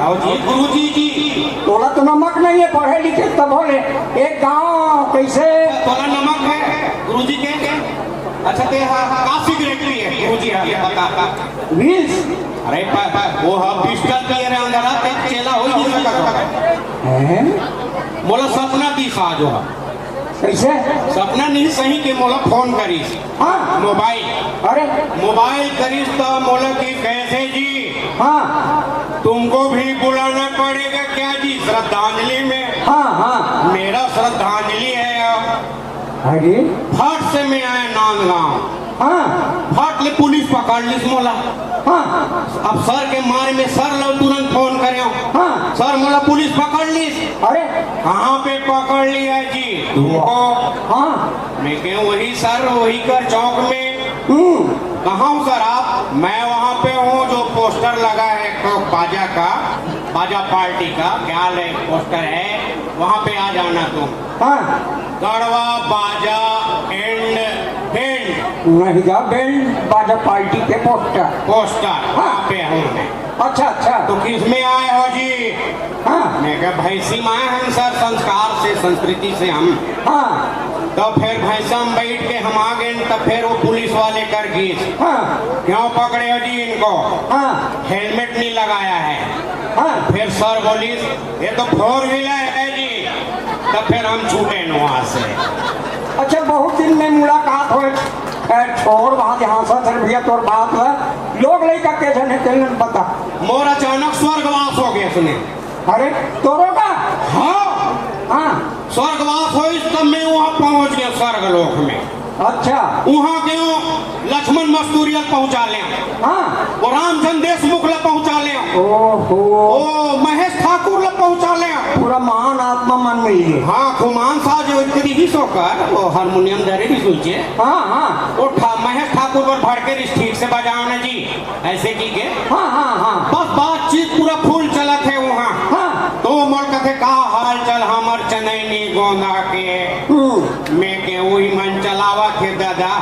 आओ जी गुरुजी जी। तोला तो नमक नहीं है, पढ़े लिखे तब बोले एक गांव कैसे। तोला नमक है गुरुजी के। अच्छा ते का सिगरेट भी है गुरुजी है बता। व्हील्स अरे वो हम पिस्टल पिए रे अंदर ते चेला हो नहीं सकता हैं? मोला सपना दिखा जो कैसे? सपना नहीं सही के मोला फोन करीस। हाँ मोबाइल। अरे मोबाइल करीस तो मोला की कैसे जी हाँ तुमको भी बुलाना पड़ेगा क्या जी श्रद्धांजलि में। हाँ हाँ मेरा श्रद्धांजलि है। अरे फट से मैं आया नांदगांव। हाँ फट ले पुलिस पकड़ लिस मोला। हाँ अब सर के मारे में सर लो तुरंत फोन करे हाँ सर मोला पुलिस पकड़ लिस। अरे कहाँ पे पकड़ लिया जी तुमको। हाँ मैं कहूँ वही सर वही कर चौक में। कहाँ हूँ सर आप। मैं वहाँ पे हूँ जो पोस्टर लगा है तो बाजा का बाजा पार्टी का क्या ले पोस्टर है वहाँ पे आ जाना तुम। हाँ गढ़वा बाजा एंड बैंड नहीं जा बैंड बाजा पार्टी के पोस्टर। पोस्टर वहाँ पे हूँ मैं। अच्छा अच्छा तो किस में आए हो जी। हाँ मैं कहा भैंसी में आए हैं सर संस्कार से संस्कृति से हम। हाँ तो फिर भैंसा में बैठ के हम आ गए तो फिर वो पुलिस वाले कर गए हाँ क्यों पकड़े हो जी इनको। हाँ हेलमेट नहीं लगाया है। हाँ फिर सर बोली ये तो 4 व्हीलर है जी। तो फिर हम छूटे न वहाँ से। अच्छा बहुत दिन में मुलाकात हो। खैर छोड़ वहाँ जहाँ से भैया तोर बात है लोग लड़का के जने तेल बता। मोर अचानक स्वर्गवास हो गया सुने। अरे तोरो का हाँ हाँ स्वर्गवास हो तब मैं वहाँ पहुँच गया स्वर्गलोक में। अच्छा वहाँ क्यों लक्ष्मण मस्तूरिया पहुँचा ले हाँ वो रामचंद्र देशमुख ला पहुँचा ले ओहो ओ महेश ठाकुर ला पहुँचा ले। पूरा महान आत्मा मन में ही है। हाँ खुमान साहब जो इतनी ही सोकर वो हारमोनियम दरे भी सुनचे। हाँ हाँ वो महेश ठाकुर पर भड़के ठीक से बजाओ ना जी ऐसे की के। हाँ हाँ हाँ बस बातचीत पूरा फूल चला थे वहाँ। हाँ तो मोल कथे का हाल चल हमर चनैनी गोंदा के। मैं के वही मन चलावा थे दादा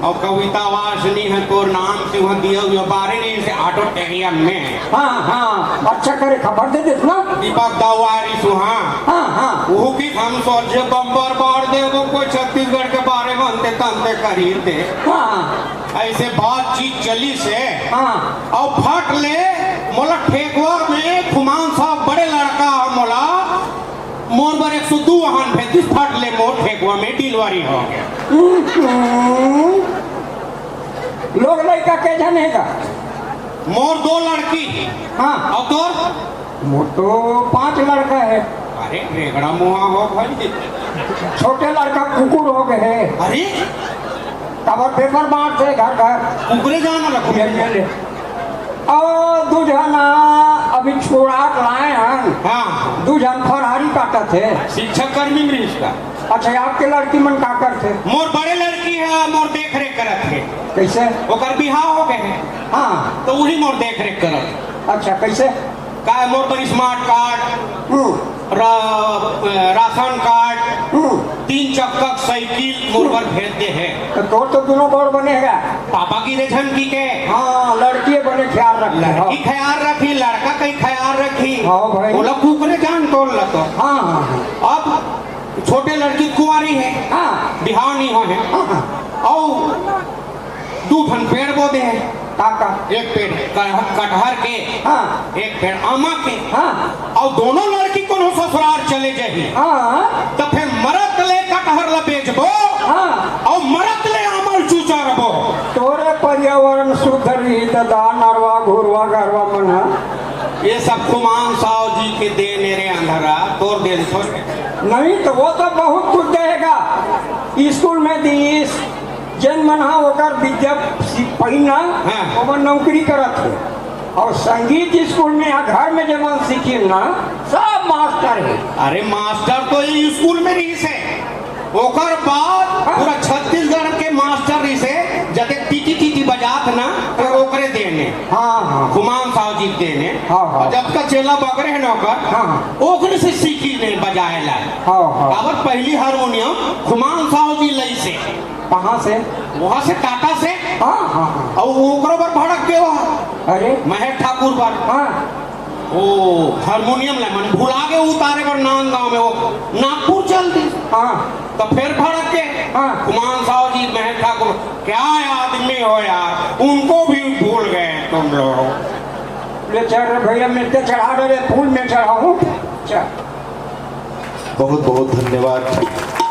और कविता वासनी है तोर नाम से वहाँ दिया हुआ बारे नहीं से ऑटो टेरियम में। हाँ हाँ अच्छा करे खबर दे दे ना। दीपक दवारी सुहा हाँ हाँ वो की हम सोचे बम्बर बार दे वो कोई छत्तीसगढ़ के बारे में अंते तंते करी थे। हाँ ऐसे बातचीत चली से हाँ और फट ले मोला ठेकुआ में खुमान साहब बड़े लड़का मोला मोर बर 102 वाहन भेजिस फट ले मोर ठेकुआ में डिलीवरी हो गया। लोग लड़का के जानेगा। मोर 2 लड़की हाँ और तोर वो तो 5 लड़का है। अरे रेगड़ा मुहा हो भाई। छोटे लड़का कुकुर हो गए है। अरे खबर पेपर बांटते घर घर कुकरे जाना लगा। और 2 जना अभी छोड़ा लाए हैं। हाँ 2 जन फरहारी काटा थे। शिक्षक कर्मी में इसका। अच्छा आपके लड़की मन का करते मोर बड़े लड़की है मोर देख रेख करत है। कैसे? ओकर बिहाव हो गए हैं हाँ तो वही मोर देख रेख करत। अच्छा कैसे? का मोर पर स्मार्ट कार्ड राशन कार्ड 3 चक्का साइकिल मोर पर भेज दे है। तो दोनों बड़ बनेगा। पापा की रेझन की के। हाँ लड़की बने ख्याल रख लड़की ख्याल रखी लड़का कहीं ख्याल रखी। हाँ भाई बोला कुकरे जान तोड़ ल तो। हाँ हाँ अब छोटे लड़की कुंवारी है। हाँ बिहाव नहीं हो है। और 2 ठन पेड़ पौधे हैं। काका एक पेड़ कटहर के हाँ एक पेड़ आमा के। हाँ और दोनों लड़की को ससुराल चले जाही। हाँ तो फिर मरत ले कटहर ला बेचबो हाँ और मरत ले अमल चूचा रबो। तोरे पर्यावरण शुद्ध रही दादा नरवा घुरवा गरवा मना। ये सब खुमान साहब जी के देने रे अंधरा तोड़ दे नहीं तो वो तो बहुत कुछ देगा। स्कूल में दीस जन मना होकर विद्या पहिना हाँ। वो नौकरी करत है। और संगीत स्कूल में या घर में जब सीखी ना सब मास्टर है। अरे मास्टर तो ये स्कूल में रही से ओकर बाद पूरा छत्तीसगढ़ के मास्टर रही से जते टीटी टीटी बजात ना तो ओकरे देने। हाँ हाँ खुमान साहब जी देने। हाँ, हाँ। जब तक चेला बगरे है नौकर हाँ। ओकरे से सीखी ने बजाए ला। हाँ हाँ काबर पहली हारमोनियम खुमान साहब जी लई से। कहाँ से? वहाँ से टाटा से। हाँ हाँ हाँ और ओकरो पर भड़क के वहाँ अरे महेश ठाकुर पर। हाँ ओ हारमोनियम ले मन भुला के उतारे पर नांदगांव में वो नागपुर चल दी। हाँ तो फिर भड़क के हाँ। कुमान साहब जी महल ठाकुर क्या आदमी हो यार, उनको भी भूल गए तुम लोग। ले चल रे भैया, मैं ते चढ़ा दे फूल में चढ़ाऊं। चल बहुत बहुत धन्यवाद।